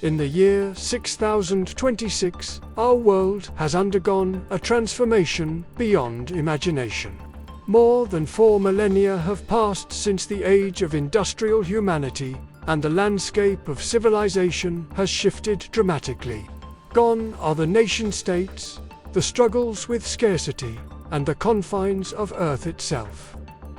In the year 6026, our world has undergone a transformation beyond imagination. More than 4 millennia have passed since the age of industrial humanity, and the landscape of civilization has shifted dramatically. Gone are the nation-states, the struggles with scarcity, and the confines of Earth itself.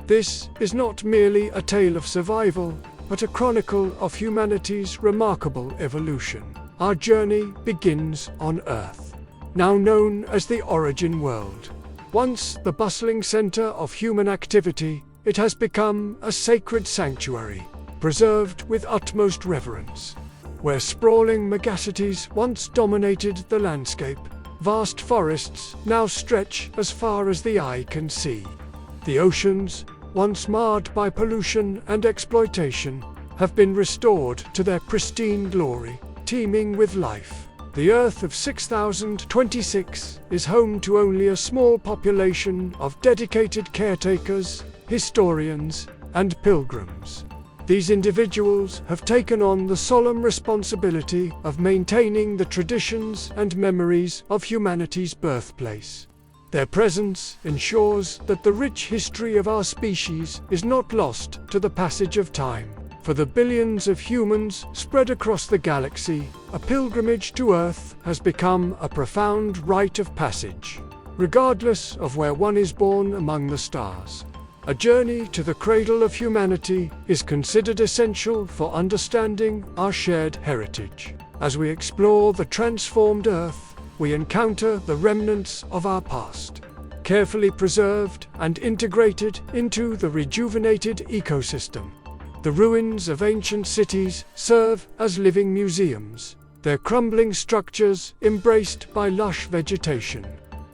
This is not merely a tale of survival, but a chronicle of humanity's remarkable evolution. Our journey begins on Earth, now known as the Origin World. Once the bustling center of human activity, it has become a sacred sanctuary, preserved with utmost reverence. Where sprawling megacities once dominated the landscape, vast forests now stretch as far as the eye can see. The oceans, once marred by pollution and exploitation, have been restored to their pristine glory, teeming with life. The Earth of 6026 is home to only a small population of dedicated caretakers, historians, and pilgrims. These individuals have taken on the solemn responsibility of maintaining the traditions and memories of humanity's birthplace. Their presence ensures that the rich history of our species is not lost to the passage of time. For the billions of humans spread across the galaxy, a pilgrimage to Earth has become a profound rite of passage, regardless of where one is born among the stars. A journey to the cradle of humanity is considered essential for understanding our shared heritage. As we explore the transformed Earth, we encounter the remnants of our past, carefully preserved and integrated into the rejuvenated ecosystem. The ruins of ancient cities serve as living museums, their crumbling structures embraced by lush vegetation.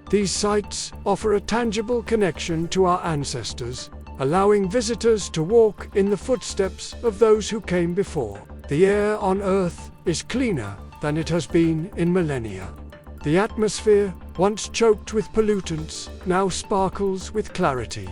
These sites offer a tangible connection to our ancestors, allowing visitors to walk in the footsteps of those who came before. The air on Earth is cleaner than it has been in millennia. The atmosphere, once choked with pollutants, now sparkles with clarity.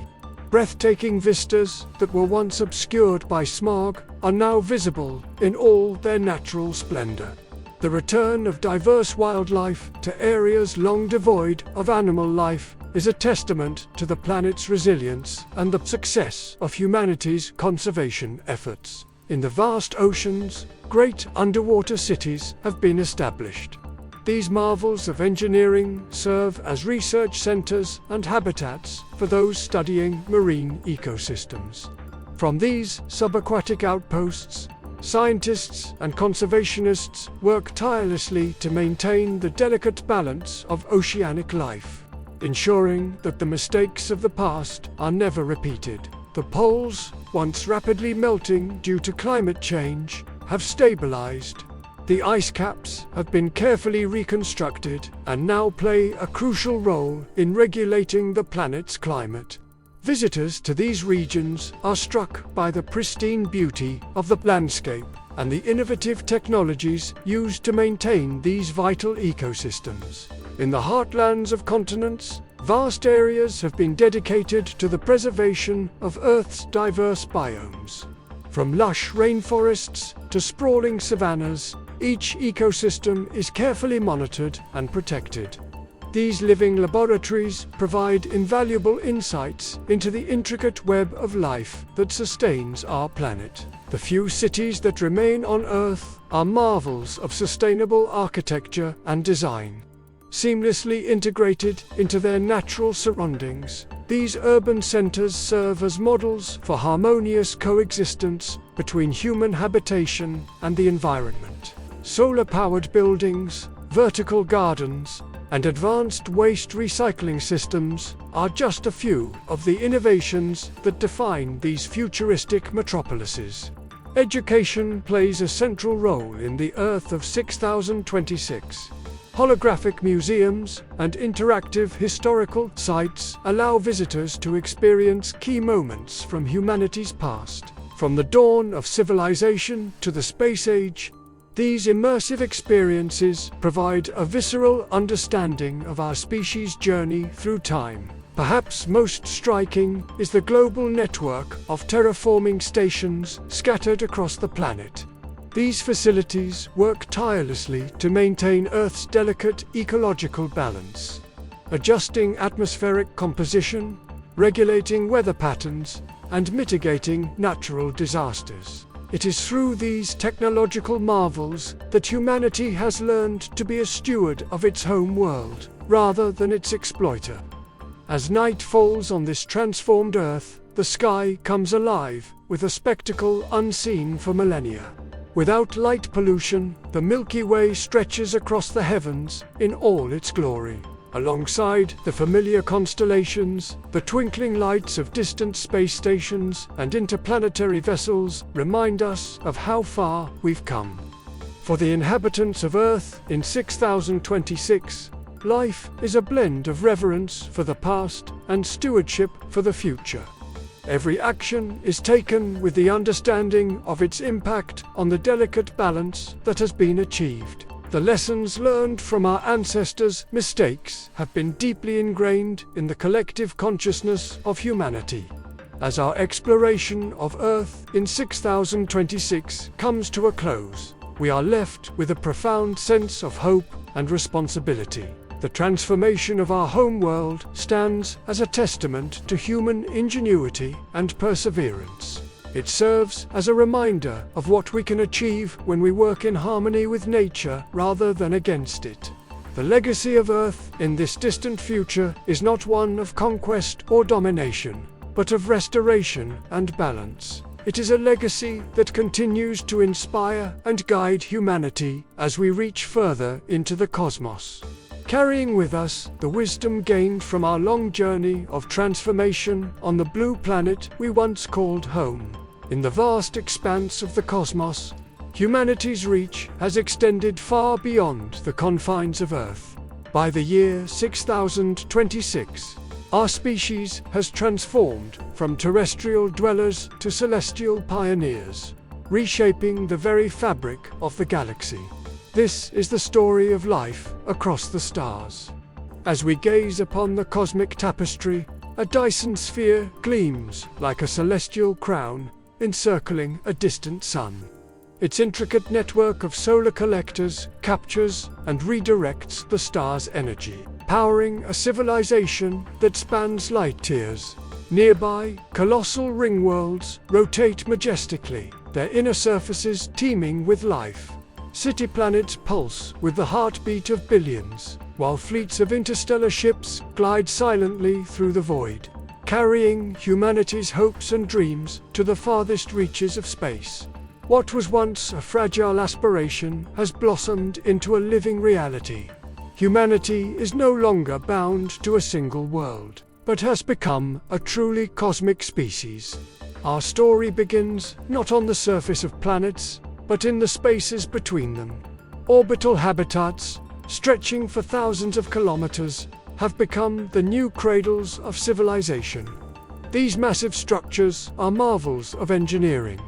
Breathtaking vistas that were once obscured by smog are now visible in all their natural splendor. The return of diverse wildlife to areas long devoid of animal life is a testament to the planet's resilience and the success of humanity's conservation efforts. In the vast oceans, great underwater cities have been established. These marvels of engineering serve as research centers and habitats for those studying marine ecosystems. From these subaquatic outposts, scientists and conservationists work tirelessly to maintain the delicate balance of oceanic life, ensuring that the mistakes of the past are never repeated. The poles, once rapidly melting due to climate change, have stabilized. The ice caps have been carefully reconstructed and now play a crucial role in regulating the planet's climate. Visitors to these regions are struck by the pristine beauty of the landscape and the innovative technologies used to maintain these vital ecosystems. In the heartlands of continents, vast areas have been dedicated to the preservation of Earth's diverse biomes. From lush rainforests to sprawling savannas, each ecosystem is carefully monitored and protected. These living laboratories provide invaluable insights into the intricate web of life that sustains our planet. The few cities that remain on Earth are marvels of sustainable architecture and design. Seamlessly integrated into their natural surroundings, these urban centers serve as models for harmonious coexistence between human habitation and the environment. Solar-powered buildings, vertical gardens, and advanced waste recycling systems are just a few of the innovations that define these futuristic metropolises. Education plays a central role in the Earth of 6026. Holographic museums and interactive historical sites allow visitors to experience key moments from humanity's past. From the dawn of civilization to the space age, these immersive experiences provide a visceral understanding of our species' journey through time. Perhaps most striking is the global network of terraforming stations scattered across the planet. These facilities work tirelessly to maintain Earth's delicate ecological balance, adjusting atmospheric composition, regulating weather patterns, and mitigating natural disasters. It is through these technological marvels that humanity has learned to be a steward of its home world, rather than its exploiter. As night falls on this transformed Earth, the sky comes alive with a spectacle unseen for millennia. Without light pollution, the Milky Way stretches across the heavens in all its glory. Alongside the familiar constellations, the twinkling lights of distant space stations and interplanetary vessels remind us of how far we've come. For the inhabitants of Earth in 6026, life is a blend of reverence for the past and stewardship for the future. Every action is taken with the understanding of its impact on the delicate balance that has been achieved. The lessons learned from our ancestors' mistakes have been deeply ingrained in the collective consciousness of humanity. As our exploration of Earth in 6026 comes to a close, we are left with a profound sense of hope and responsibility. The transformation of our homeworld stands as a testament to human ingenuity and perseverance. It serves as a reminder of what we can achieve when we work in harmony with nature rather than against it. The legacy of Earth in this distant future is not one of conquest or domination, but of restoration and balance. It is a legacy that continues to inspire and guide humanity as we reach further into the cosmos, carrying with us the wisdom gained from our long journey of transformation on the blue planet we once called home. In the vast expanse of the cosmos, humanity's reach has extended far beyond the confines of Earth. By the year 6026, our species has transformed from terrestrial dwellers to celestial pioneers, reshaping the very fabric of the galaxy. This is the story of life across the stars. As we gaze upon the cosmic tapestry, a Dyson sphere gleams like a celestial crown encircling a distant sun. Its intricate network of solar collectors captures and redirects the star's energy, powering a civilization that spans light years. Nearby, colossal ring worlds rotate majestically, their inner surfaces teeming with life. City planets pulse with the heartbeat of billions, while fleets of interstellar ships glide silently through the void, carrying humanity's hopes and dreams to the farthest reaches of space. What was once a fragile aspiration has blossomed into a living reality. Humanity is no longer bound to a single world, but has become a truly cosmic species. Our story begins not on the surface of planets, but in the spaces between them. Orbital habitats, stretching for thousands of kilometers, have become the new cradles of civilization. These massive structures are marvels of engineering,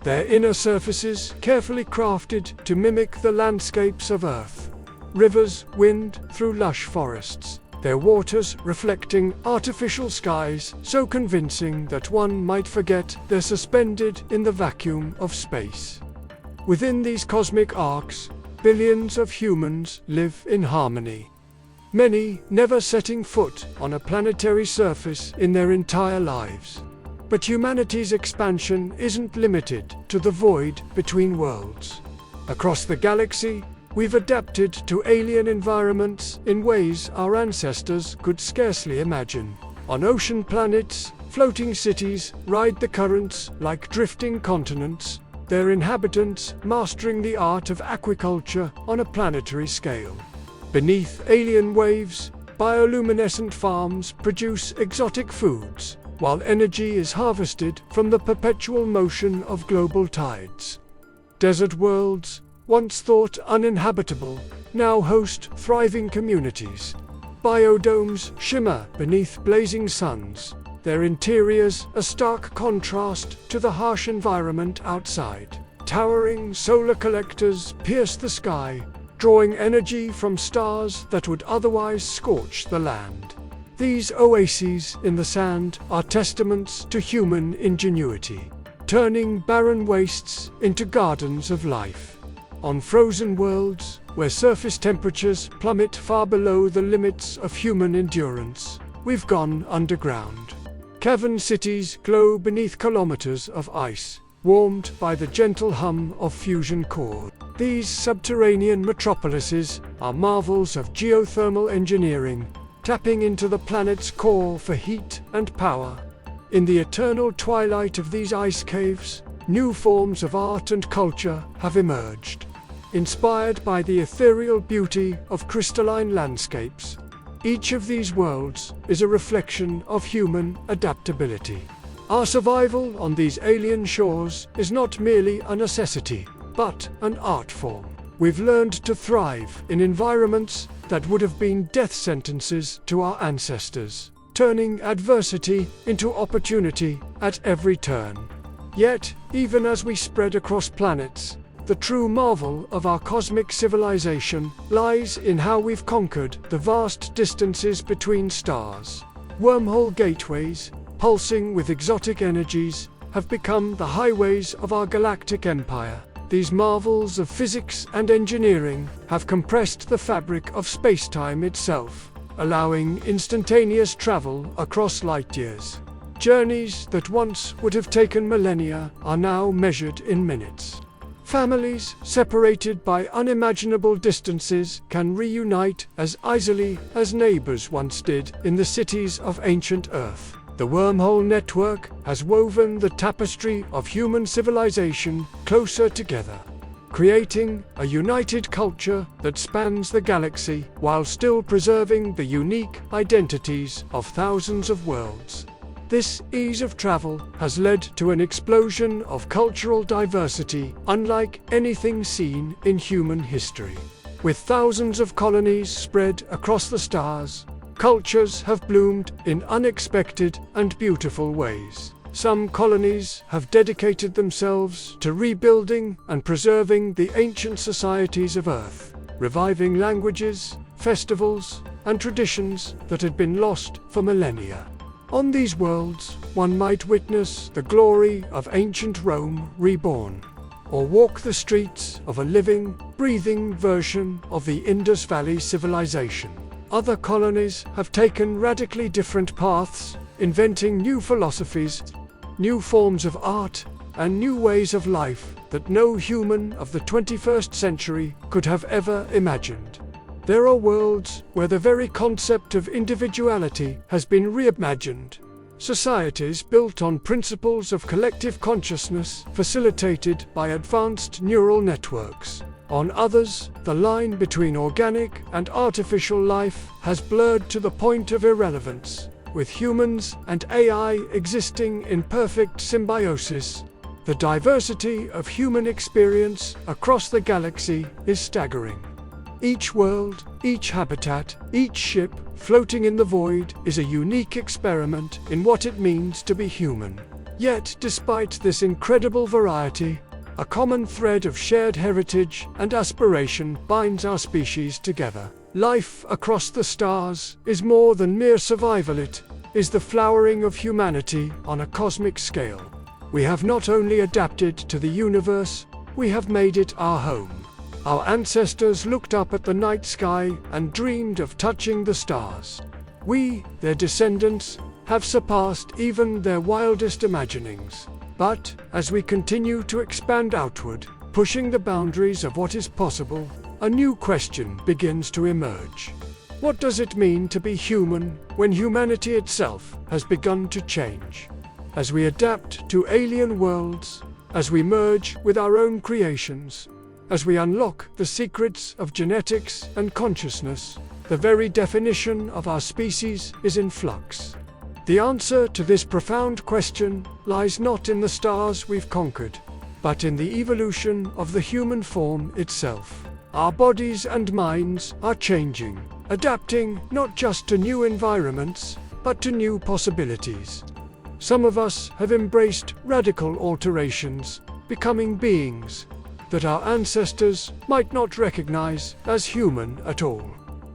their inner surfaces carefully crafted to mimic the landscapes of Earth. Rivers wind through lush forests, their waters reflecting artificial skies so convincing that one might forget they're suspended in the vacuum of space. Within these cosmic arcs, billions of humans live in harmony, many never setting foot on a planetary surface in their entire lives. But humanity's expansion isn't limited to the void between worlds. Across the galaxy, we've adapted to alien environments in ways our ancestors could scarcely imagine. On ocean planets, floating cities ride the currents like drifting continents, their inhabitants mastering the art of aquaculture on a planetary scale. Beneath alien waves, bioluminescent farms produce exotic foods, while energy is harvested from the perpetual motion of global tides. Desert worlds, once thought uninhabitable, now host thriving communities. Biodomes shimmer beneath blazing suns, their interiors a stark contrast to the harsh environment outside. Towering solar collectors pierce the sky, drawing energy from stars that would otherwise scorch the land. These oases in the sand are testaments to human ingenuity. turning barren wastes into gardens of life. On frozen worlds, where surface temperatures plummet far below the limits of human endurance, we've gone underground. Cavern cities glow beneath kilometers of ice, warmed by the gentle hum of fusion cores. These subterranean metropolises are marvels of geothermal engineering, tapping into the planet's core for heat and power. In the eternal twilight of these ice caves, new forms of art and culture have emerged. Inspired by the ethereal beauty of crystalline landscapes, each of these worlds is a reflection of human adaptability. Our survival on these alien shores is not merely a necessity, but an art form. We've learned to thrive in environments that would have been death sentences to our ancestors, turning adversity into opportunity at every turn. Yet, even as we spread across planets, the true marvel of our cosmic civilization lies in how we've conquered the vast distances between stars. Wormhole gateways, pulsing with exotic energies, have become the highways of our galactic empire. These marvels of physics and engineering have compressed the fabric of space-time itself, allowing instantaneous travel across light years. Journeys that once would have taken millennia are now measured in minutes. Families separated by unimaginable distances can reunite as easily as neighbors once did in the cities of ancient Earth. The wormhole network has woven the tapestry of human civilization closer together, creating a united culture that spans the galaxy while still preserving the unique identities of thousands of worlds. This ease of travel has led to an explosion of cultural diversity unlike anything seen in human history. With thousands of colonies spread across the stars, cultures have bloomed in unexpected and beautiful ways. Some colonies have dedicated themselves to rebuilding and preserving the ancient societies of Earth, reviving languages, festivals, and traditions that had been lost for millennia. On these worlds, one might witness the glory of ancient Rome reborn, or walk the streets of a living, breathing version of the Indus Valley civilization. Other colonies have taken radically different paths, inventing new philosophies, new forms of art, and new ways of life that no human of the 21st century could have ever imagined. There are worlds where the very concept of individuality has been reimagined. Societies built on principles of collective consciousness facilitated by advanced neural networks. On others, the line between organic and artificial life has blurred to the point of irrelevance, with humans and AI existing in perfect symbiosis. The diversity of human experience across the galaxy is staggering. Each world, each habitat, each ship floating in the void is a unique experiment in what it means to be human. Yet, despite this incredible variety, a common thread of shared heritage and aspiration binds our species together. Life across the stars is more than mere survival, it is the flowering of humanity on a cosmic scale. We have not only adapted to the universe, we have made it our home. Our ancestors looked up at the night sky and dreamed of touching the stars. We, their descendants, have surpassed even their wildest imaginings. But, as we continue to expand outward, pushing the boundaries of what is possible, a new question begins to emerge. What does it mean to be human when humanity itself has begun to change? As we adapt to alien worlds, as we merge with our own creations, as we unlock the secrets of genetics and consciousness, the very definition of our species is in flux. The answer to this profound question lies not in the stars we've conquered, but in the evolution of the human form itself. Our bodies and minds are changing, adapting not just to new environments, but to new possibilities. Some of us have embraced radical alterations, becoming beings that our ancestors might not recognize as human at all.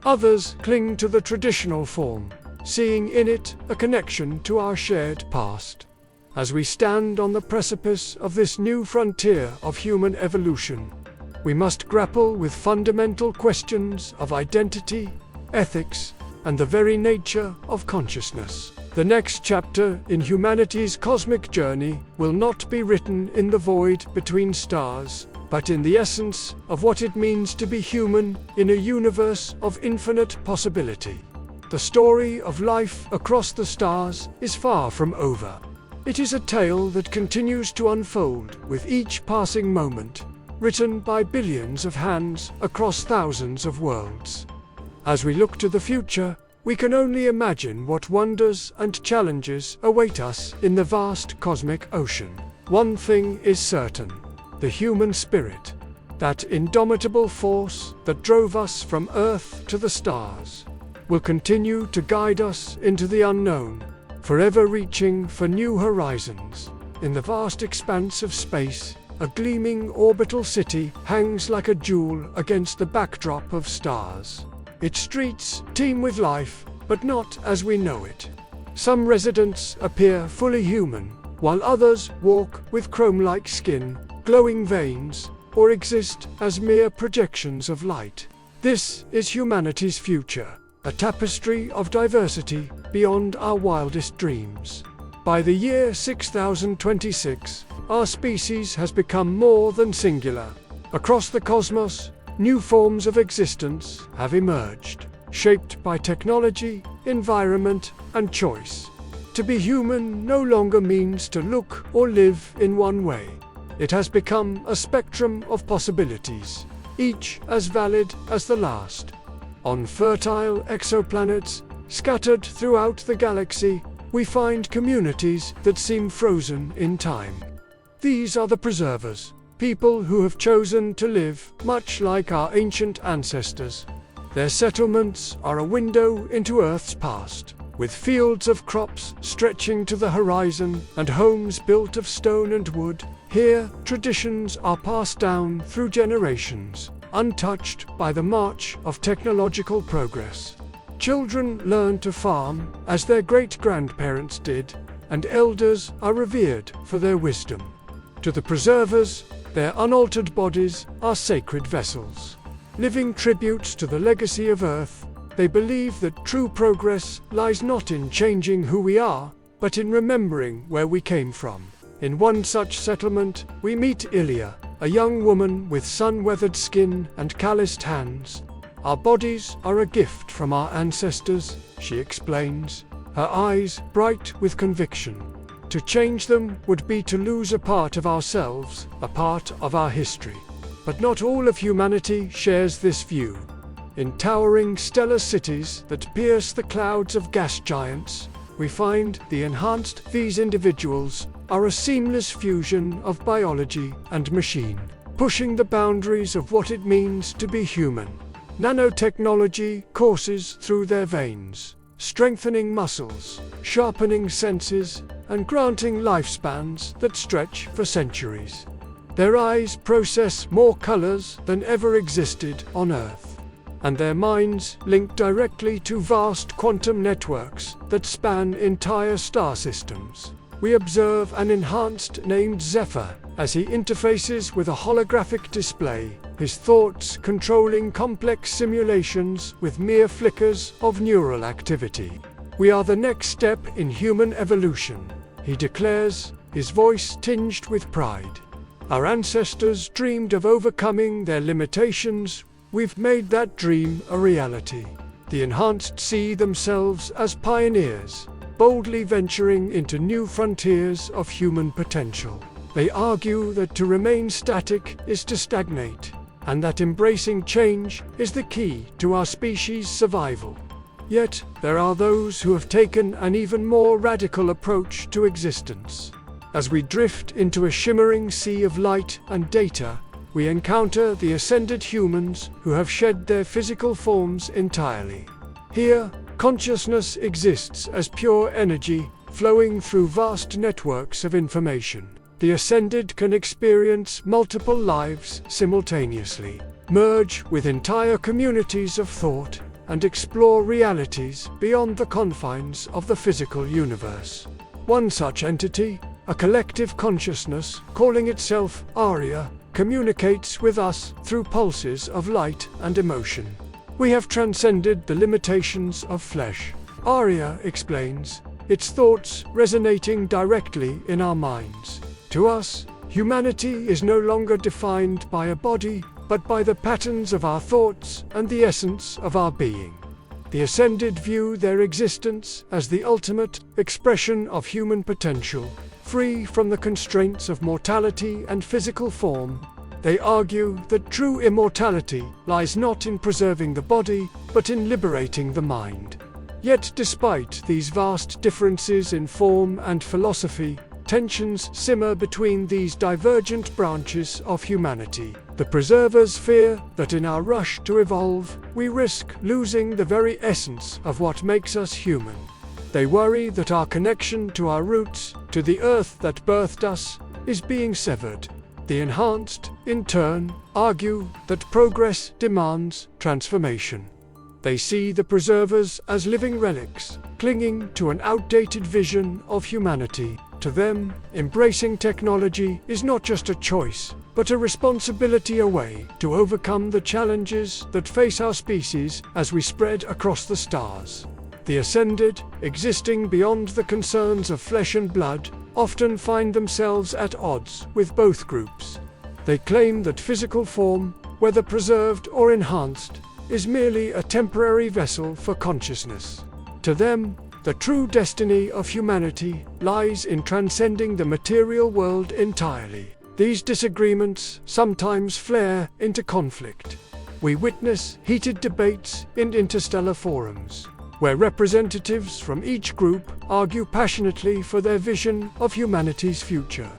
Others cling to the traditional form, seeing in it a connection to our shared past. As we stand on the precipice of this new frontier of human evolution, we must grapple with fundamental questions of identity, ethics, and the very nature of consciousness. The next chapter in humanity's cosmic journey will not be written in the void between stars, but in the essence of what it means to be human in a universe of infinite possibility. The story of life across the stars is far from over. It is a tale that continues to unfold with each passing moment, written by billions of hands across thousands of worlds. As we look to the future, we can only imagine what wonders and challenges await us in the vast cosmic ocean. One thing is certain: the human spirit, that indomitable force that drove us from Earth to the stars, will continue to guide us into the unknown, forever reaching for new horizons. In the vast expanse of space, a gleaming orbital city hangs like a jewel against the backdrop of stars. Its streets teem with life, but not as we know it. Some residents appear fully human, while others walk with chrome-like skin, glowing veins, or exist as mere projections of light. This is humanity's future, a tapestry of diversity beyond our wildest dreams. By the year 6026, our species has become more than singular. Across the cosmos, new forms of existence have emerged, shaped by technology, environment, and choice. To be human no longer means to look or live in one way. It has become a spectrum of possibilities, each as valid as the last. On fertile exoplanets, scattered throughout the galaxy, we find communities that seem frozen in time. These are the preservers, people who have chosen to live much like our ancient ancestors. Their settlements are a window into Earth's past, with fields of crops stretching to the horizon and homes built of stone and wood. Here, traditions are passed down through generations, untouched by the march of technological progress. Children learn to farm as their great-grandparents did, and elders are revered for their wisdom. To the preservers, their unaltered bodies are sacred vessels. Living tributes to the legacy of Earth, they believe that true progress lies not in changing who we are, but in remembering where we came from. In one such settlement, we meet Ilya, a young woman with sun-weathered skin and calloused hands. Our bodies are a gift from our ancestors, she explains, her eyes bright with conviction. To change them would be to lose a part of ourselves, a part of our history. But not all of humanity shares this view. In towering stellar cities that pierce the clouds of gas giants, we find the enhanced. These individuals are a seamless fusion of biology and machine, pushing the boundaries of what it means to be human. Nanotechnology courses through their veins, strengthening muscles, sharpening senses, and granting lifespans that stretch for centuries. Their eyes process more colors than ever existed on Earth, and their minds link directly to vast quantum networks that span entire star systems. We observe an enhanced named Zephyr as he interfaces with a holographic display, his thoughts controlling complex simulations with mere flickers of neural activity. We are the next step in human evolution, he declares, his voice tinged with pride. Our ancestors dreamed of overcoming their limitations. We've made that dream a reality. The enhanced see themselves as pioneers, boldly venturing into new frontiers of human potential. They argue that to remain static is to stagnate, and that embracing change is the key to our species' survival. Yet, there are those who have taken an even more radical approach to existence. As we drift into a shimmering sea of light and data, we encounter the ascended humans who have shed their physical forms entirely. Here, consciousness exists as pure energy, flowing through vast networks of information. The ascended can experience multiple lives simultaneously, merge with entire communities of thought, and explore realities beyond the confines of the physical universe. One such entity, a collective consciousness, calling itself Arya, communicates with us through pulses of light and emotion. We have transcended the limitations of flesh, Arya explains, its thoughts resonating directly in our minds. To us, humanity is no longer defined by a body, but by the patterns of our thoughts and the essence of our being. The Ascended view their existence as the ultimate expression of human potential, free from the constraints of mortality and physical form. They argue that true immortality lies not in preserving the body, but in liberating the mind. Yet despite these vast differences in form and philosophy, tensions simmer between these divergent branches of humanity. The preservers fear that in our rush to evolve, we risk losing the very essence of what makes us human. They worry that our connection to our roots, to the earth that birthed us, is being severed. The Enhanced, in turn, argue that progress demands transformation. They see the preservers as living relics, clinging to an outdated vision of humanity. To them, embracing technology is not just a choice, but a responsibility, a way to overcome the challenges that face our species as we spread across the stars. The Ascended, existing beyond the concerns of flesh and blood, often find themselves at odds with both groups. They claim that physical form, whether preserved or enhanced, is merely a temporary vessel for consciousness. To them, the true destiny of humanity lies in transcending the material world entirely. These disagreements sometimes flare into conflict. We witness heated debates in interstellar forums, where representatives from each group argue passionately for their vision of humanity's future.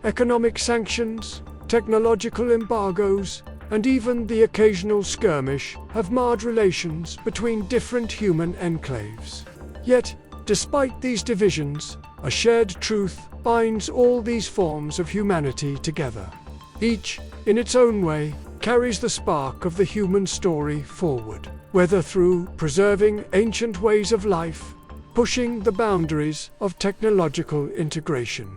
Economic sanctions, technological embargoes, and even the occasional skirmish have marred relations between different human enclaves. Yet, despite these divisions, a shared truth binds all these forms of humanity together. Each, in its own way, carries the spark of the human story forward, whether through preserving ancient ways of life, pushing the boundaries of technological integration,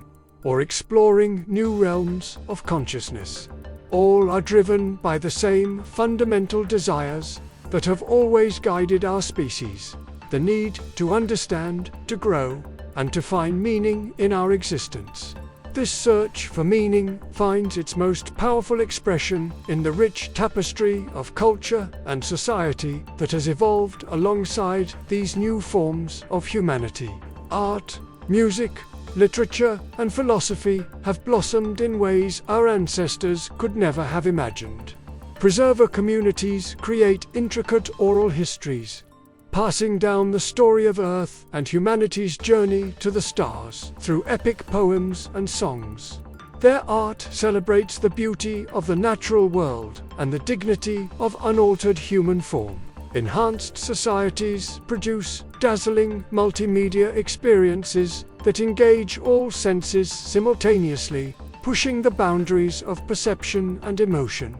or exploring new realms of consciousness. All are driven by the same fundamental desires that have always guided our species: the need to understand, to grow, and to find meaning in our existence. This search for meaning finds its most powerful expression in the rich tapestry of culture and society that has evolved alongside these new forms of humanity. Art, music, literature, and philosophy have blossomed in ways our ancestors could never have imagined. Preserver communities create intricate oral histories, passing down the story of Earth and humanity's journey to the stars through epic poems and songs. Their art celebrates the beauty of the natural world and the dignity of unaltered human form. Enhanced societies produce dazzling multimedia experiences that engage all senses simultaneously, pushing the boundaries of perception and emotion.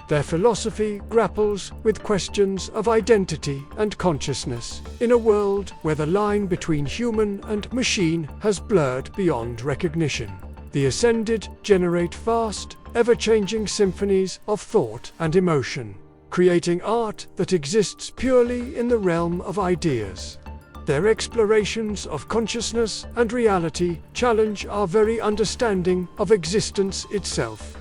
Their philosophy grapples with questions of identity and consciousness in a world where the line between human and machine has blurred beyond recognition. The Ascended generate vast, ever-changing symphonies of thought and emotion, creating art that exists purely in the realm of ideas. Their explorations of consciousness and reality challenge our very understanding of existence itself.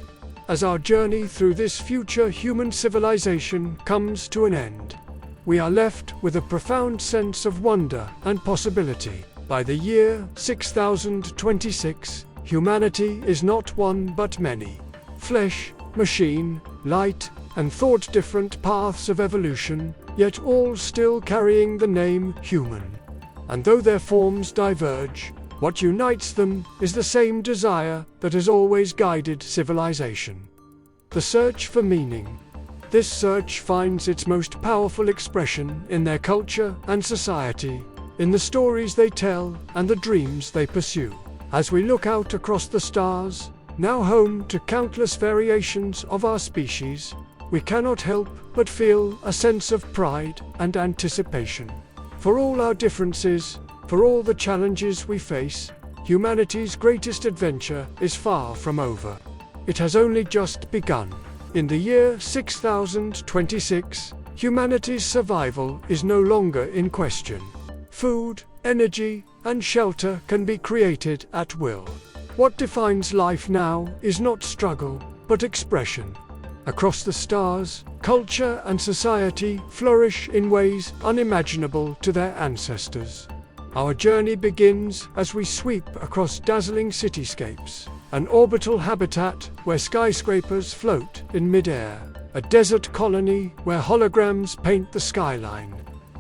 As our journey through this future human civilization comes to an end, we are left with a profound sense of wonder and possibility. By the year 6026, humanity is not one but many. Flesh, machine, light, and thought, different paths of evolution, yet all still carrying the name human. And though their forms diverge, what unites them is the same desire that has always guided civilization: the search for meaning. This search finds its most powerful expression in their culture and society, in the stories they tell and the dreams they pursue. As we look out across the stars, now home to countless variations of our species, we cannot help but feel a sense of pride and anticipation. For all our differences, for all the challenges we face, humanity's greatest adventure is far from over. It has only just begun. In the year 6026, humanity's survival is no longer in question. Food, energy, and shelter can be created at will. What defines life now is not struggle, but expression. Across the stars, culture and society flourish in ways unimaginable to their ancestors. Our journey begins as we sweep across dazzling cityscapes, an orbital habitat where skyscrapers float in midair, a desert colony where holograms paint the skyline,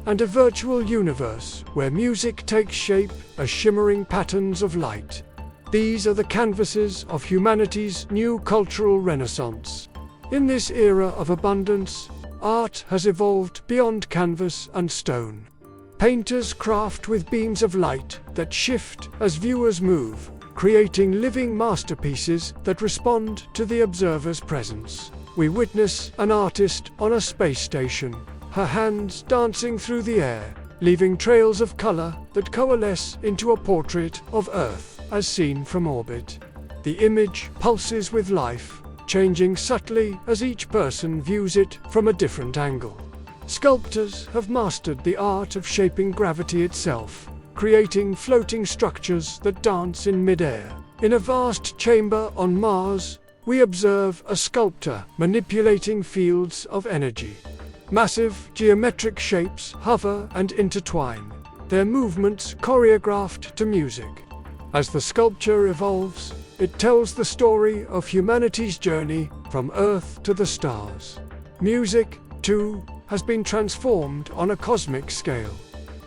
and a virtual universe where music takes shape as shimmering patterns of light. These are the canvases of humanity's new cultural renaissance. In this era of abundance, art has evolved beyond canvas and stone. Painters craft with beams of light that shift as viewers move, creating living masterpieces that respond to the observer's presence. We witness an artist on a space station, her hands dancing through the air, leaving trails of color that coalesce into a portrait of Earth as seen from orbit. The image pulses with life, changing subtly as each person views it from a different angle. Sculptors have mastered the art of shaping gravity itself, creating floating structures that dance in midair. In a vast chamber on Mars, we observe a sculptor manipulating fields of energy. Massive geometric shapes hover and intertwine, their movements choreographed to music. As the sculpture evolves, it tells the story of humanity's journey from Earth to the stars. Music, too, has been transformed on a cosmic scale.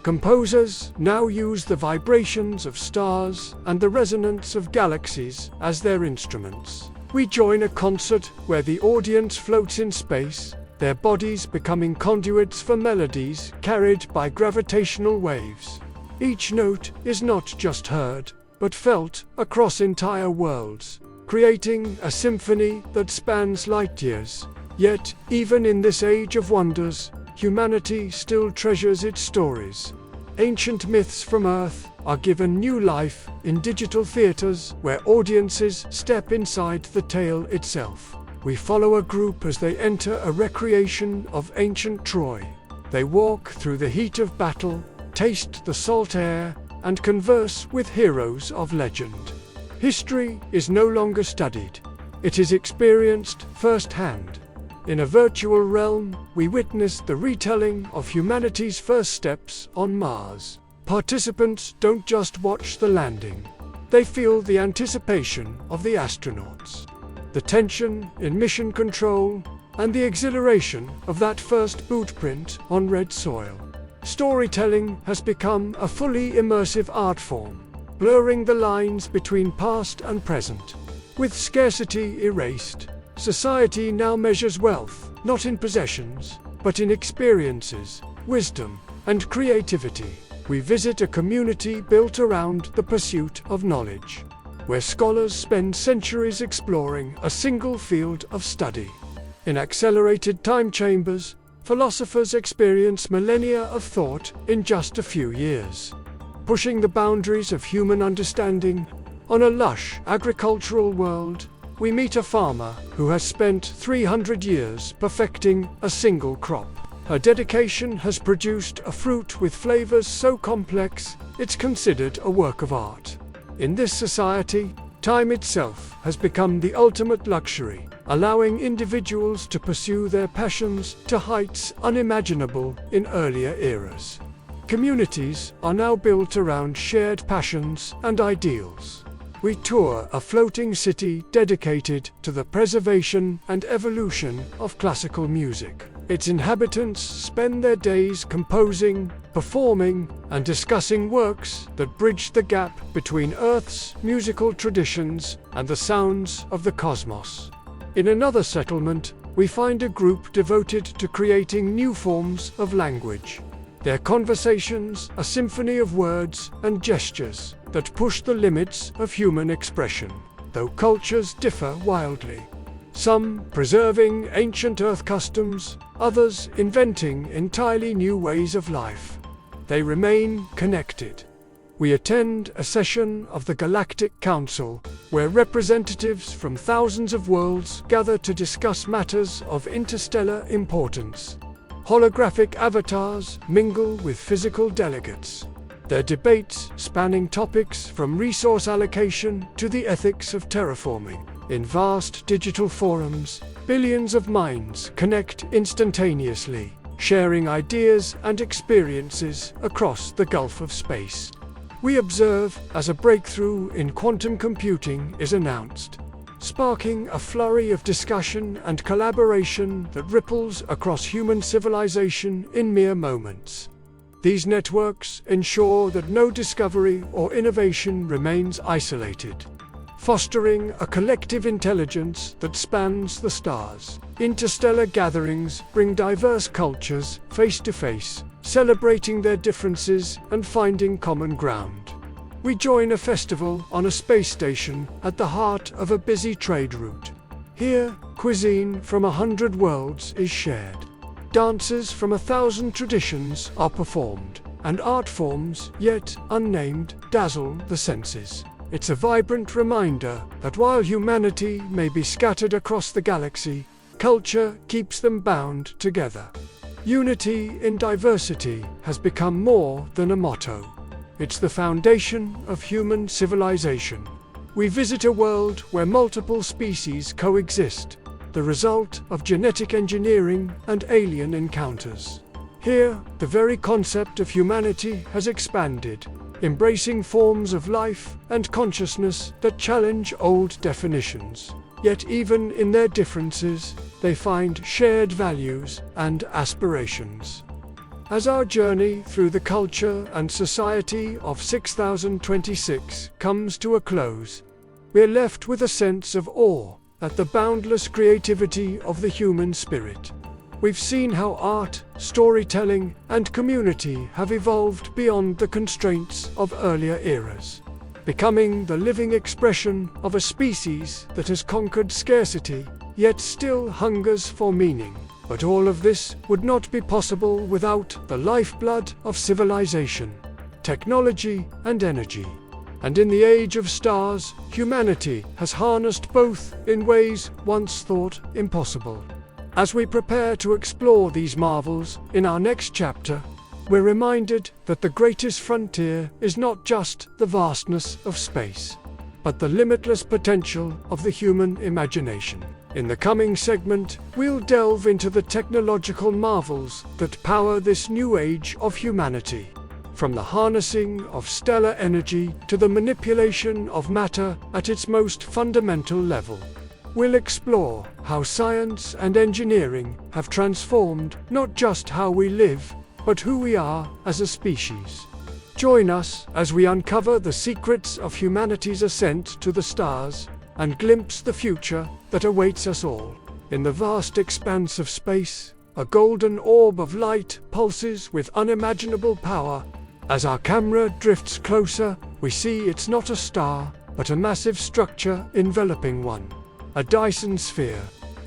Composers now use the vibrations of stars and the resonance of galaxies as their instruments. We join a concert where the audience floats in space, their bodies becoming conduits for melodies carried by gravitational waves. Each note is not just heard, but felt across entire worlds, creating a symphony that spans light years. Yet, even in this age of wonders, humanity still treasures its stories. Ancient myths from Earth are given new life in digital theaters where audiences step inside the tale itself. We follow a group as they enter a recreation of ancient Troy. They walk through the heat of battle, taste the salt air, and converse with heroes of legend. History is no longer studied. It is experienced firsthand. In a virtual realm, we witness the retelling of humanity's first steps on Mars. Participants don't just watch the landing. They feel the anticipation of the astronauts, the tension in mission control, and the exhilaration of that first boot print on red soil. Storytelling has become a fully immersive art form, blurring the lines between past and present. With scarcity erased, society now measures wealth, not in possessions, but in experiences, wisdom, and creativity. We visit a community built around the pursuit of knowledge, where scholars spend centuries exploring a single field of study. In accelerated time chambers, philosophers experience millennia of thought in just a few years, pushing the boundaries of human understanding. On a lush agricultural world, we meet a farmer who has spent 300 years perfecting a single crop. Her dedication has produced a fruit with flavors so complex, it's considered a work of art. In this society, time itself has become the ultimate luxury, allowing individuals to pursue their passions to heights unimaginable in earlier eras. Communities are now built around shared passions and ideals. We tour a floating city dedicated to the preservation and evolution of classical music. Its inhabitants spend their days composing, performing, and discussing works that bridge the gap between Earth's musical traditions and the sounds of the cosmos. In another settlement, we find a group devoted to creating new forms of language. Their conversations, a symphony of words and gestures that push the limits of human expression, though cultures differ wildly. Some preserving ancient Earth customs, others inventing entirely new ways of life. They remain connected. we attend a session of the Galactic Council, where representatives from thousands of worlds gather to discuss matters of interstellar importance. Holographic avatars mingle with physical delegates, their debates spanning topics from resource allocation to the ethics of terraforming. In vast digital forums, billions of minds connect instantaneously, sharing ideas and experiences across the gulf of space. We observe as a breakthrough in quantum computing is announced, sparking a flurry of discussion and collaboration that ripples across human civilization in mere moments. These networks ensure that no discovery or innovation remains isolated, fostering a collective intelligence that spans the stars. Interstellar gatherings bring diverse cultures face to face, celebrating their differences and finding common ground. We join a festival on a space station at the heart of a busy trade route. Here, cuisine from 100 worlds is shared. Dances from 1,000 traditions are performed, and art forms, yet unnamed, dazzle the senses. It's a vibrant reminder that while humanity may be scattered across the galaxy, culture keeps them bound together. Unity in diversity has become more than a motto. It's the foundation of human civilization. We visit a world where multiple species coexist, the result of genetic engineering and alien encounters. Here, the very concept of humanity has expanded, embracing forms of life and consciousness that challenge old definitions. Yet even in their differences, they find shared values and aspirations. As our journey through the culture and society of 6026 comes to a close, we're left with a sense of awe at the boundless creativity of the human spirit. We've seen how art, storytelling, and community have evolved beyond the constraints of earlier eras, becoming the living expression of a species that has conquered scarcity, yet still hungers for meaning. But all of this would not be possible without the lifeblood of civilization, technology, and energy. And in the age of stars, humanity has harnessed both in ways once thought impossible. As we prepare to explore these marvels in our next chapter, we're reminded that the greatest frontier is not just the vastness of space, but the limitless potential of the human imagination. In the coming segment, we'll delve into the technological marvels that power this new age of humanity, from the harnessing of stellar energy to the manipulation of matter at its most fundamental level. We'll explore how science and engineering have transformed not just how we live, but who we are as a species. Join us as we uncover the secrets of humanity's ascent to the stars and glimpse the future that awaits us all. In the vast expanse of space, a golden orb of light pulses with unimaginable power. As our camera drifts closer, we see it's not a star, but a massive structure enveloping one. A Dyson sphere.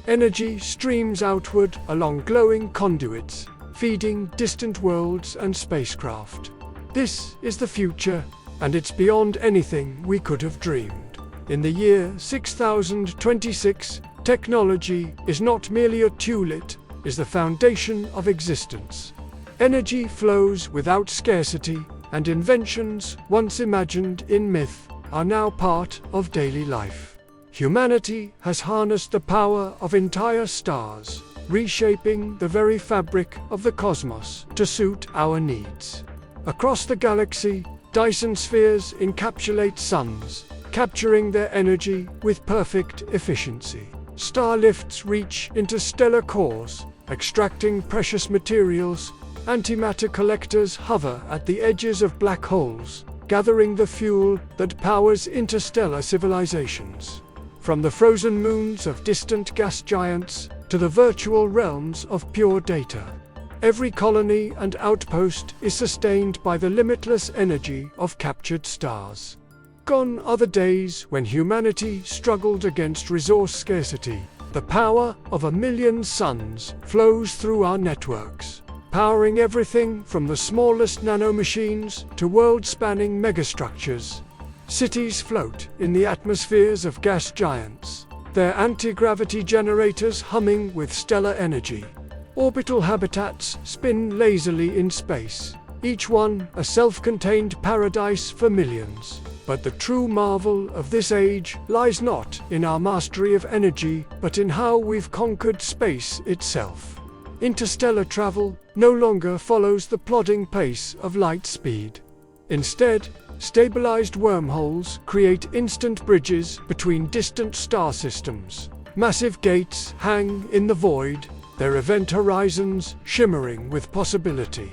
Energy streams outward along glowing conduits, feeding distant worlds and spacecraft. This is the future, and it's beyond anything we could have dreamed. In the year 6026, technology is not merely a tool, it is the foundation of existence. Energy flows without scarcity, and inventions once imagined in myth are now part of daily life. Humanity has harnessed the power of entire stars, reshaping the very fabric of the cosmos to suit our needs. Across the galaxy, Dyson spheres encapsulate suns, capturing their energy with perfect efficiency. Starlifts reach into stellar cores, extracting precious materials. Antimatter collectors hover at the edges of black holes, gathering the fuel that powers interstellar civilizations. From the frozen moons of distant gas giants to the virtual realms of pure data, every colony and outpost is sustained by the limitless energy of captured stars. Gone are the days when humanity struggled against resource scarcity. The power of 1,000,000 suns flows through our networks, powering everything from the smallest nanomachines to world-spanning megastructures. Cities float in the atmospheres of gas giants, their anti-gravity generators humming with stellar energy. Orbital habitats spin lazily in space, each one a self-contained paradise for millions. But the true marvel of this age lies not in our mastery of energy, but in how we've conquered space itself. Interstellar travel no longer follows the plodding pace of light speed. Instead, stabilized wormholes create instant bridges between distant star systems. Massive gates hang in the void, their event horizons shimmering with possibility.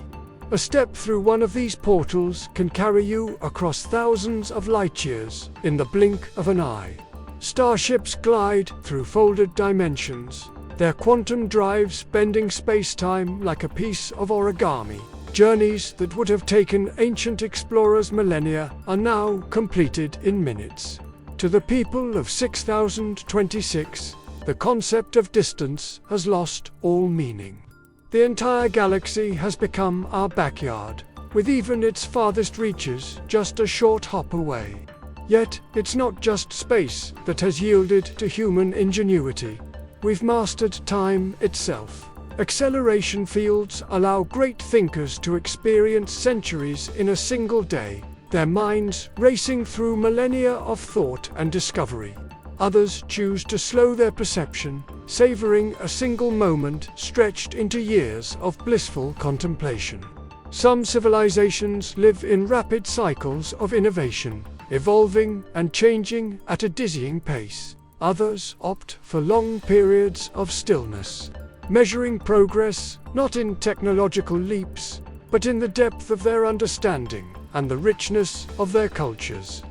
A step through one of these portals can carry you across thousands of light-years in the blink of an eye. Starships glide through folded dimensions, their quantum drives bending space-time like a piece of origami. Journeys that would have taken ancient explorers millennia are now completed in minutes. To the people of 6026, the concept of distance has lost all meaning. The entire galaxy has become our backyard, with even its farthest reaches just a short hop away. Yet, it's not just space that has yielded to human ingenuity. We've mastered time itself. Acceleration fields allow great thinkers to experience centuries in a single day, their minds racing through millennia of thought and discovery. Others choose to slow their perception, savoring a single moment stretched into years of blissful contemplation. Some civilizations live in rapid cycles of innovation, evolving and changing at a dizzying pace. Others opt for long periods of stillness, measuring progress not in technological leaps, but in the depth of their understanding and the richness of their cultures.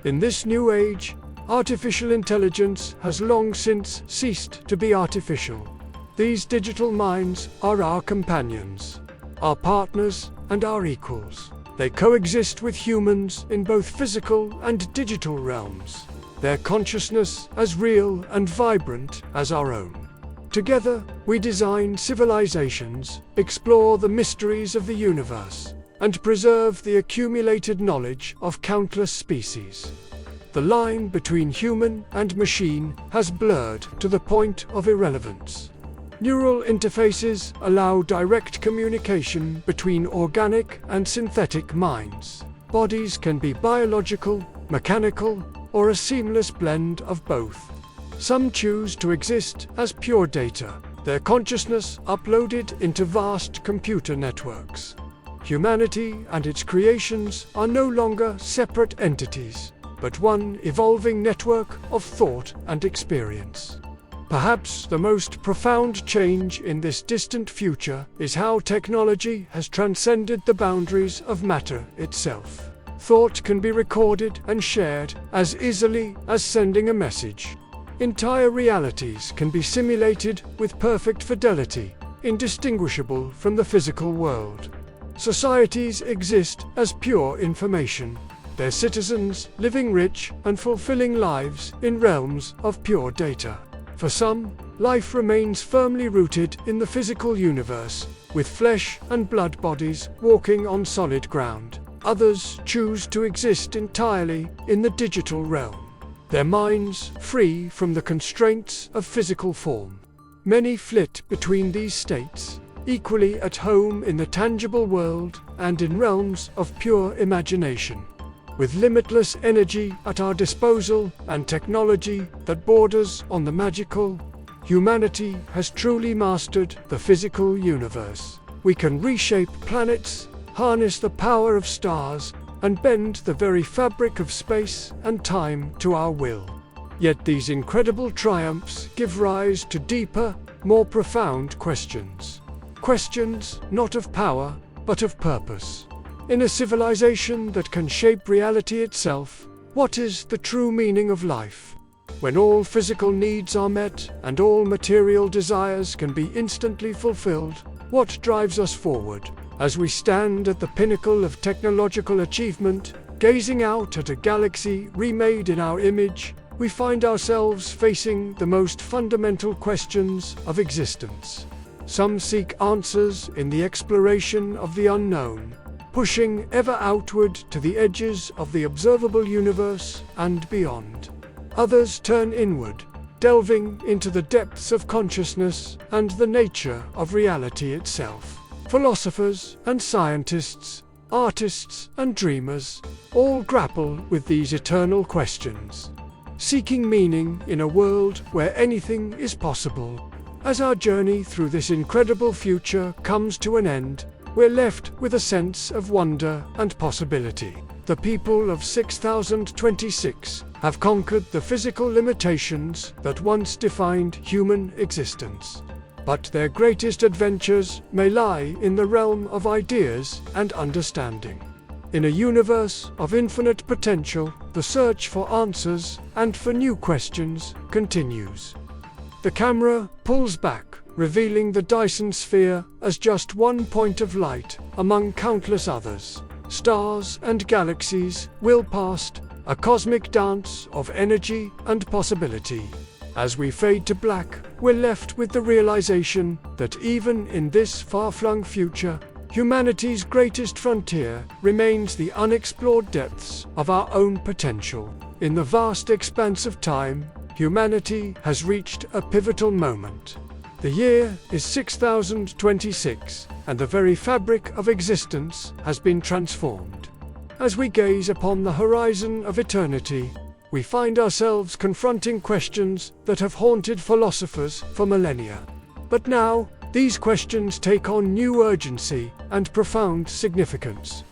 In this new age, artificial intelligence has long since ceased to be artificial. These digital minds are our companions, our partners, and our equals. They coexist with humans in both physical and digital realms, their consciousness as real and vibrant as our own. Together, we design civilizations, explore the mysteries of the universe, and preserve the accumulated knowledge of countless species. The line between human and machine has blurred to the point of irrelevance. Neural interfaces allow direct communication between organic and synthetic minds. Bodies can be biological, mechanical, or a seamless blend of both. Some choose to exist as pure data, their consciousness uploaded into vast computer networks. Humanity and its creations are no longer separate entities, but one evolving network of thought and experience. Perhaps the most profound change in this distant future is how technology has transcended the boundaries of matter itself. Thought can be recorded and shared as easily as sending a message. Entire realities can be simulated with perfect fidelity, indistinguishable from the physical world. Societies exist as pure information, their citizens living rich and fulfilling lives in realms of pure data. For some, life remains firmly rooted in the physical universe, with flesh and blood bodies walking on solid ground. Others choose to exist entirely in the digital realm, their minds free from the constraints of physical form. Many flit between these states, equally at home in the tangible world and in realms of pure imagination. With limitless energy at our disposal and technology that borders on the magical, humanity has truly mastered the physical universe. We can reshape planets, harness the power of stars, and bend the very fabric of space and time to our will. Yet these incredible triumphs give rise to deeper, more profound questions. Questions not of power, but of purpose. In a civilization that can shape reality itself, what is the true meaning of life? When all physical needs are met and all material desires can be instantly fulfilled, what drives us forward? As we stand at the pinnacle of technological achievement, gazing out at a galaxy remade in our image, we find ourselves facing the most fundamental questions of existence. Some seek answers in the exploration of the unknown, pushing ever outward to the edges of the observable universe and beyond. Others turn inward, delving into the depths of consciousness and the nature of reality itself. Philosophers and scientists, artists and dreamers, all grapple with these eternal questions, seeking meaning in a world where anything is possible. As our journey through this incredible future comes to an end, we're left with a sense of wonder and possibility. The people of 6026 have conquered the physical limitations that once defined human existence. But their greatest adventures may lie in the realm of ideas and understanding. In a universe of infinite potential, the search for answers and for new questions continues. The camera pulls back, revealing the Dyson sphere as just one point of light among countless others. Stars and galaxies whirl past, a cosmic dance of energy and possibility. As we fade to black, we're left with the realization that even in this far-flung future, humanity's greatest frontier remains the unexplored depths of our own potential. In the vast expanse of time, humanity has reached a pivotal moment. The year is 6026, and the very fabric of existence has been transformed. As we gaze upon the horizon of eternity, we find ourselves confronting questions that have haunted philosophers for millennia. But now, these questions take on new urgency and profound significance.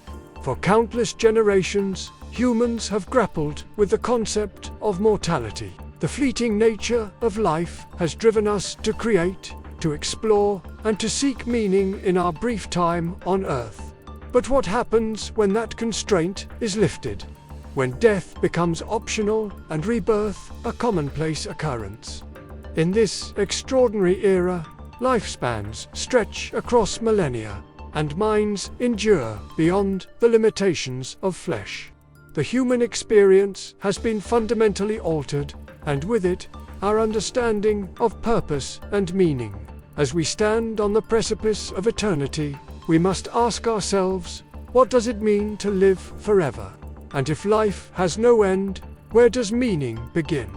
For countless generations, humans have grappled with the concept of mortality. The fleeting nature of life has driven us to create, to explore, and to seek meaning in our brief time on Earth. But what happens when that constraint is lifted? When death becomes optional and rebirth a commonplace occurrence? In this extraordinary era, lifespans stretch across millennia, and minds endure beyond the limitations of flesh. The human experience has been fundamentally altered, and with it, our understanding of purpose and meaning. As we stand on the precipice of eternity, we must ask ourselves, what does it mean to live forever? And if life has no end, where does meaning begin?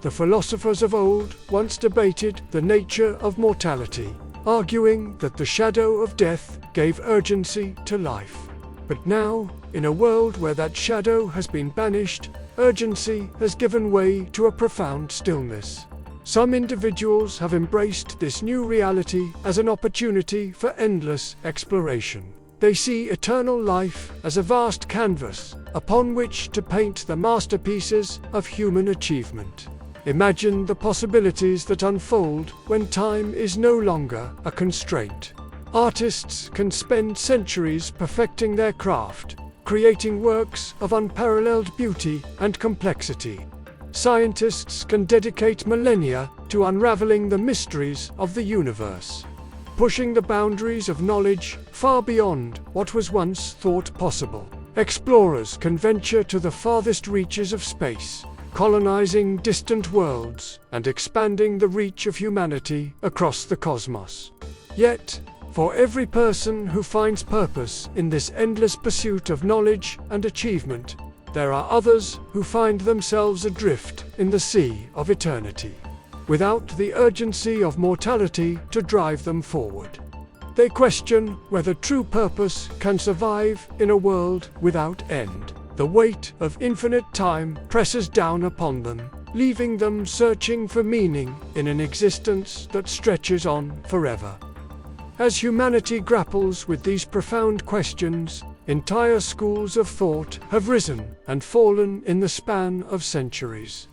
The philosophers of old once debated the nature of mortality, arguing that the shadow of death gave urgency to life. But now, in a world where that shadow has been banished, urgency has given way to a profound stillness. Some individuals have embraced this new reality as an opportunity for endless exploration. They see eternal life as a vast canvas upon which to paint the masterpieces of human achievement. Imagine the possibilities that unfold when time is no longer a constraint. Artists can spend centuries perfecting their craft, creating works of unparalleled beauty and complexity. Scientists can dedicate millennia to unraveling the mysteries of the universe, pushing the boundaries of knowledge far beyond what was once thought possible. Explorers can venture to the farthest reaches of space, colonizing distant worlds and expanding the reach of humanity across the cosmos. Yet, for every person who finds purpose in this endless pursuit of knowledge and achievement, there are others who find themselves adrift in the sea of eternity, without the urgency of mortality to drive them forward. They question whether true purpose can survive in a world without end. The weight of infinite time presses down upon them, leaving them searching for meaning in an existence that stretches on forever. As humanity grapples with these profound questions, entire schools of thought have risen and fallen in the span of centuries.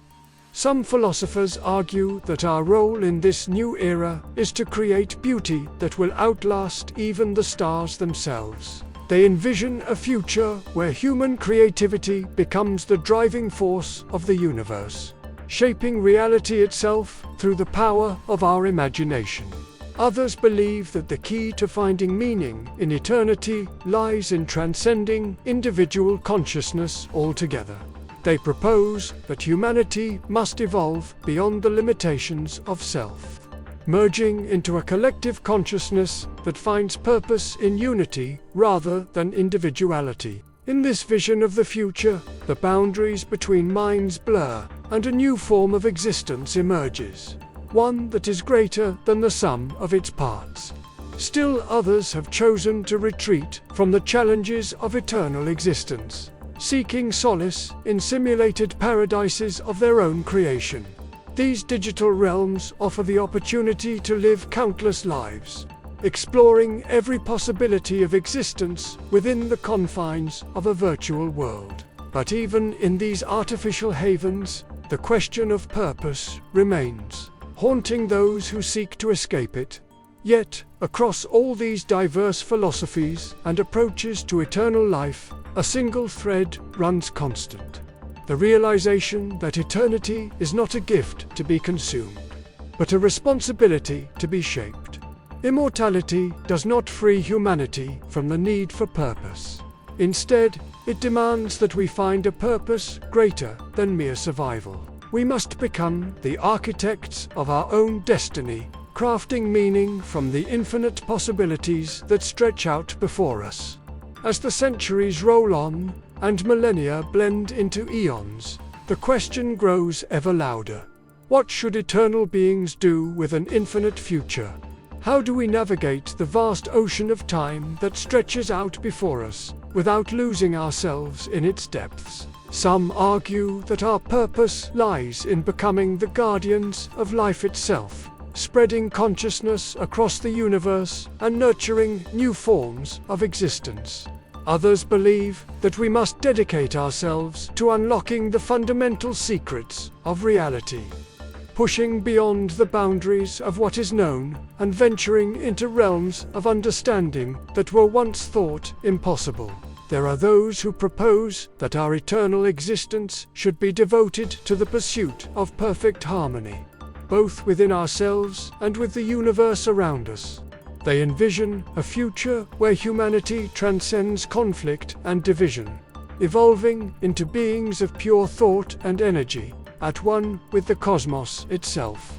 Some philosophers argue that our role in this new era is to create beauty that will outlast even the stars themselves. They envision a future where human creativity becomes the driving force of the universe, shaping reality itself through the power of our imagination. Others believe that the key to finding meaning in eternity lies in transcending individual consciousness altogether. They propose that humanity must evolve beyond the limitations of self. merging into a collective consciousness that finds purpose in unity rather than individuality. In this vision of the future, the boundaries between minds blur, and a new form of existence emerges, one that is greater than the sum of its parts. Still others have chosen to retreat from the challenges of eternal existence, seeking solace in simulated paradises of their own creation. These digital realms offer the opportunity to live countless lives, exploring every possibility of existence within the confines of a virtual world. But even in these artificial havens, the question of purpose remains, haunting those who seek to escape it. Yet, across all these diverse philosophies and approaches to eternal life, a single thread runs constant: the realization that eternity is not a gift to be consumed, but a responsibility to be shaped. Immortality does not free humanity from the need for purpose. Instead, it demands that we find a purpose greater than mere survival. We must become the architects of our own destiny, crafting meaning from the infinite possibilities that stretch out before us. As the centuries roll on, and millennia blend into eons, the question grows ever louder. What should eternal beings do with an infinite future? How do we navigate the vast ocean of time that stretches out before us, without losing ourselves in its depths? Some argue that our purpose lies in becoming the guardians of life itself, spreading consciousness across the universe and nurturing new forms of existence. Others believe that we must dedicate ourselves to unlocking the fundamental secrets of reality, pushing beyond the boundaries of what is known and venturing into realms of understanding that were once thought impossible. There are those who propose that our eternal existence should be devoted to the pursuit of perfect harmony, both within ourselves and with the universe around us. They envision a future where humanity transcends conflict and division, evolving into beings of pure thought and energy, at one with the cosmos itself.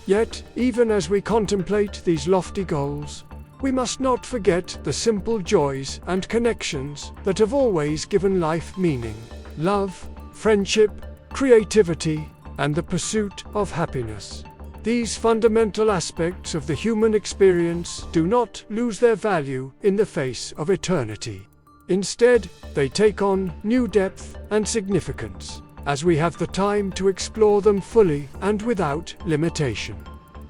Yet, even as we contemplate these lofty goals, we must not forget the simple joys and connections that have always given life meaning: love, friendship, creativity, and the pursuit of happiness. These fundamental aspects of the human experience do not lose their value in the face of eternity. Instead, they take on new depth and significance, as we have the time to explore them fully and without limitation.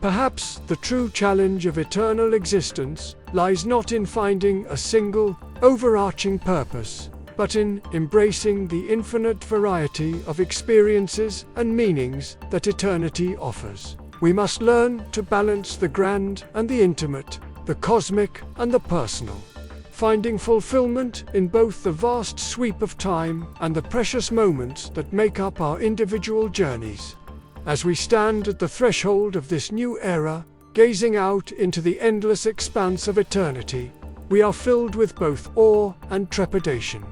Perhaps the true challenge of eternal existence lies not in finding a single, overarching purpose, but in embracing the infinite variety of experiences and meanings that eternity offers. We must learn to balance the grand and the intimate, the cosmic and the personal, finding fulfillment in both the vast sweep of time and the precious moments that make up our individual journeys. As we stand at the threshold of this new era, gazing out into the endless expanse of eternity, we are filled with both awe and trepidation.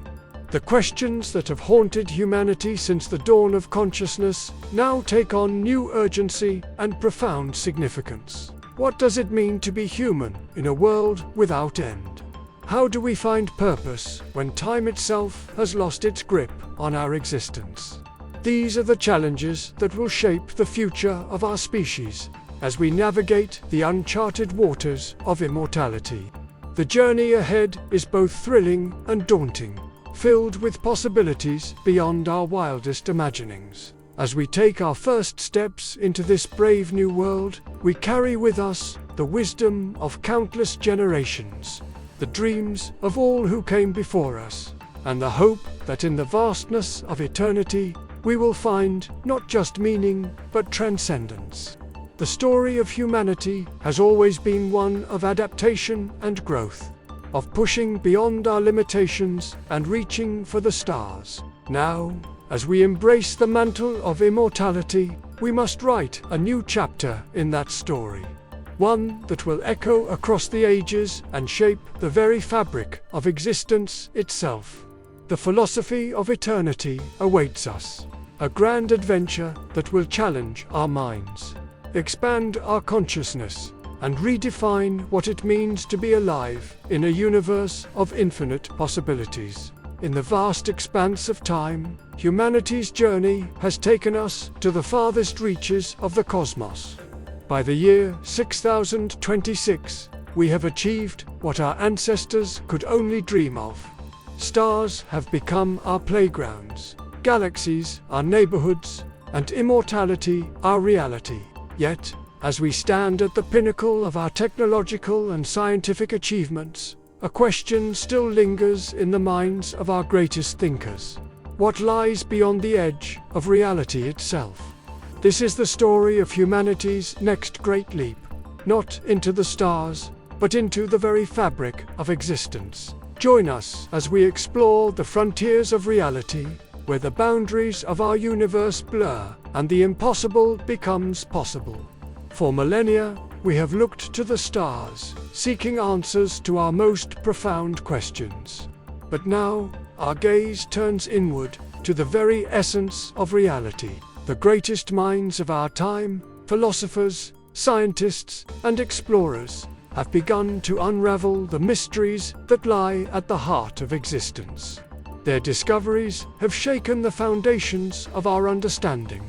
The questions that have haunted humanity since the dawn of consciousness now take on new urgency and profound significance. What does it mean to be human in a world without end? How do we find purpose when time itself has lost its grip on our existence? These are the challenges that will shape the future of our species as we navigate the uncharted waters of immortality. The journey ahead is both thrilling and daunting, filled with possibilities beyond our wildest imaginings. As we take our first steps into this brave new world, we carry with us the wisdom of countless generations, the dreams of all who came before us, and the hope that in the vastness of eternity we will find not just meaning but transcendence. The story of humanity has always been one of adaptation and growth, of pushing beyond our limitations and reaching for the stars. Now, as we embrace the mantle of immortality, we must write a new chapter in that story, one that will echo across the ages and shape the very fabric of existence itself. The philosophy of eternity awaits us, a grand adventure that will challenge our minds, expand our consciousness, and redefine what it means to be alive in a universe of infinite possibilities. In the vast expanse of time, humanity's journey has taken us to the farthest reaches of the cosmos. By the year 6026, we have achieved what our ancestors could only dream of. Stars have become our playgrounds, galaxies our neighborhoods, and immortality our reality. Yet, as we stand at the pinnacle of our technological and scientific achievements, a question still lingers in the minds of our greatest thinkers. What lies beyond the edge of reality itself? This is the story of humanity's next great leap, not into the stars, but into the very fabric of existence. Join us as we explore the frontiers of reality, where the boundaries of our universe blur and the impossible becomes possible. For millennia, we have looked to the stars, seeking answers to our most profound questions. But now, our gaze turns inward to the very essence of reality. The greatest minds of our time, philosophers, scientists, and explorers, have begun to unravel the mysteries that lie at the heart of existence. Their discoveries have shaken the foundations of our understanding.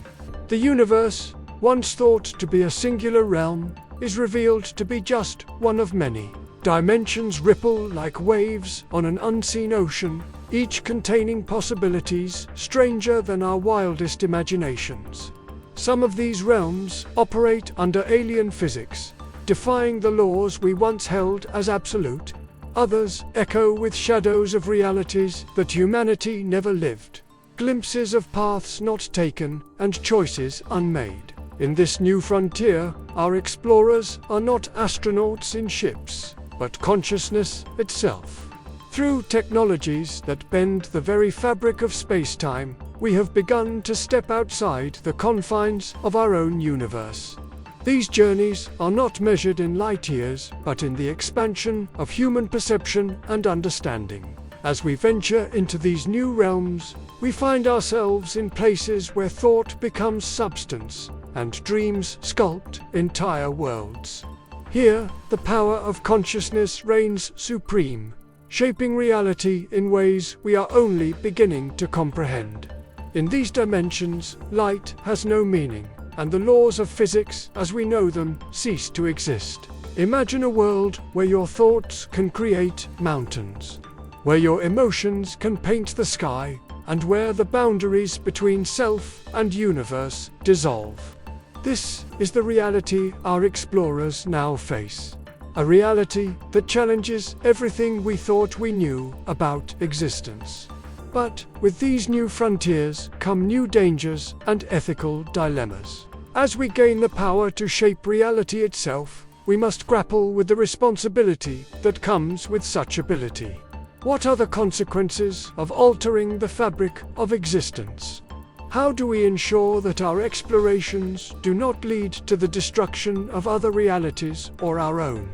The universe, once thought to be a singular realm, is revealed to be just one of many. Dimensions ripple like waves on an unseen ocean, each containing possibilities stranger than our wildest imaginations. Some of these realms operate under alien physics, defying the laws we once held as absolute. Others echo with shadows of realities that humanity never lived, glimpses of paths not taken and choices unmade. In this new frontier, our explorers are not astronauts in ships, but consciousness itself. Through technologies that bend the very fabric of space-time, we have begun to step outside the confines of our own universe. These journeys are not measured in light years, but in the expansion of human perception and understanding. As we venture into these new realms, we find ourselves in places where thought becomes substance, and dreams sculpt entire worlds. Here, the power of consciousness reigns supreme, shaping reality in ways we are only beginning to comprehend. In these dimensions, light has no meaning, and the laws of physics as we know them cease to exist. Imagine a world where your thoughts can create mountains, where your emotions can paint the sky, and where the boundaries between self and universe dissolve. This is the reality our explorers now face. A reality that challenges everything we thought we knew about existence. But with these new frontiers come new dangers and ethical dilemmas. As we gain the power to shape reality itself, we must grapple with the responsibility that comes with such ability. What are the consequences of altering the fabric of existence? How do we ensure that our explorations do not lead to the destruction of other realities or our own?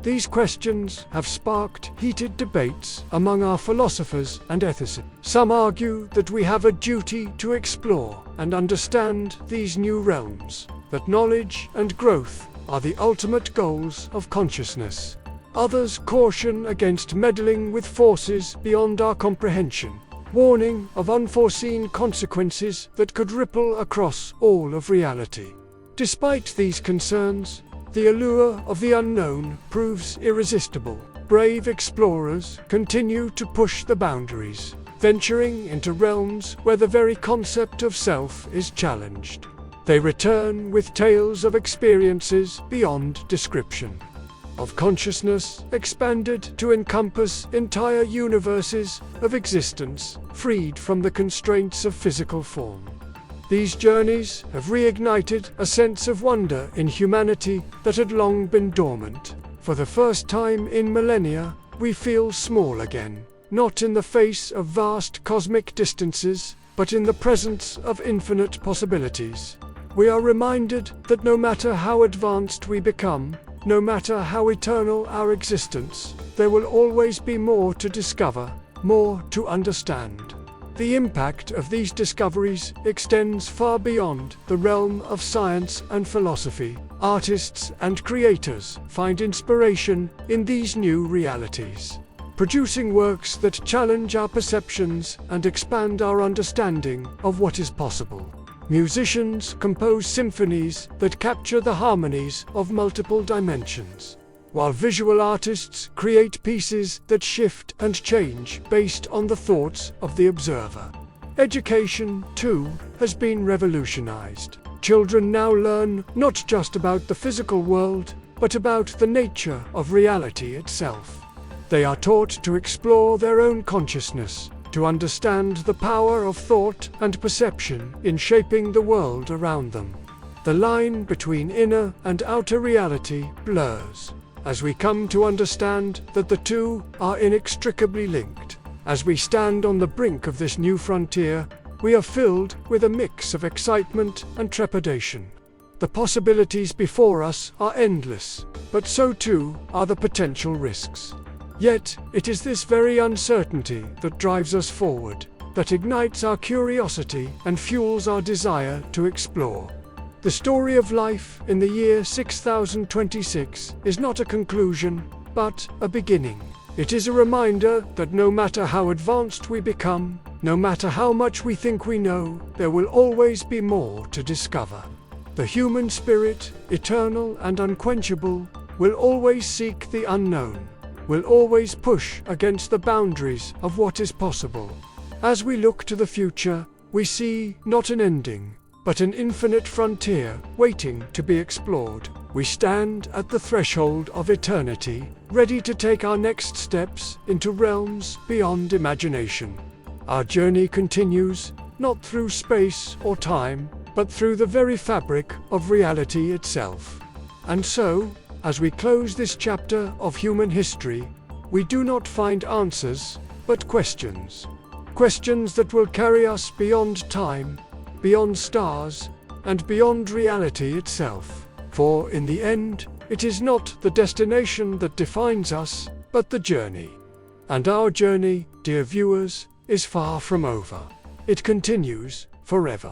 These questions have sparked heated debates among our philosophers and ethicists. Some argue that we have a duty to explore and understand these new realms, that knowledge and growth are the ultimate goals of consciousness. Others caution against meddling with forces beyond our comprehension, warning of unforeseen consequences that could ripple across all of reality. Despite these concerns, the allure of the unknown proves irresistible. Brave explorers continue to push the boundaries, venturing into realms where the very concept of self is challenged. They return with tales of experiences beyond description, of consciousness expanded to encompass entire universes of existence, freed from the constraints of physical form. These journeys have reignited a sense of wonder in humanity that had long been dormant. For the first time in millennia, we feel small again, not in the face of vast cosmic distances, but in the presence of infinite possibilities. We are reminded that no matter how advanced we become, no matter how eternal our existence, there will always be more to discover, more to understand. The impact of these discoveries extends far beyond the realm of science and philosophy. Artists and creators find inspiration in these new realities, producing works that challenge our perceptions and expand our understanding of what is possible. Musicians compose symphonies that capture the harmonies of multiple dimensions, while visual artists create pieces that shift and change based on the thoughts of the observer. Education, too, has been revolutionized. Children now learn not just about the physical world, but about the nature of reality itself. They are taught to explore their own consciousness, to understand the power of thought and perception in shaping the world around them. The line between inner and outer reality blurs, as we come to understand that the two are inextricably linked. As we stand on the brink of this new frontier, we are filled with a mix of excitement and trepidation. The possibilities before us are endless, but so too are the potential risks. Yet, it is this very uncertainty that drives us forward, that ignites our curiosity and fuels our desire to explore. The story of life in the year 6026 is not a conclusion, but a beginning. It is a reminder that no matter how advanced we become, no matter how much we think we know, there will always be more to discover. The human spirit, eternal and unquenchable, will always seek the unknown, will always push against the boundaries of what is possible. As we look to the future, we see not an ending, but an infinite frontier waiting to be explored. We stand at the threshold of eternity, ready to take our next steps into realms beyond imagination. Our journey continues, not through space or time, but through the very fabric of reality itself. And so, as we close this chapter of human history, we do not find answers, but questions. Questions that will carry us beyond time, beyond stars, and beyond reality itself. For in the end, it is not the destination that defines us, but the journey. And our journey, dear viewers, is far from over. It continues forever.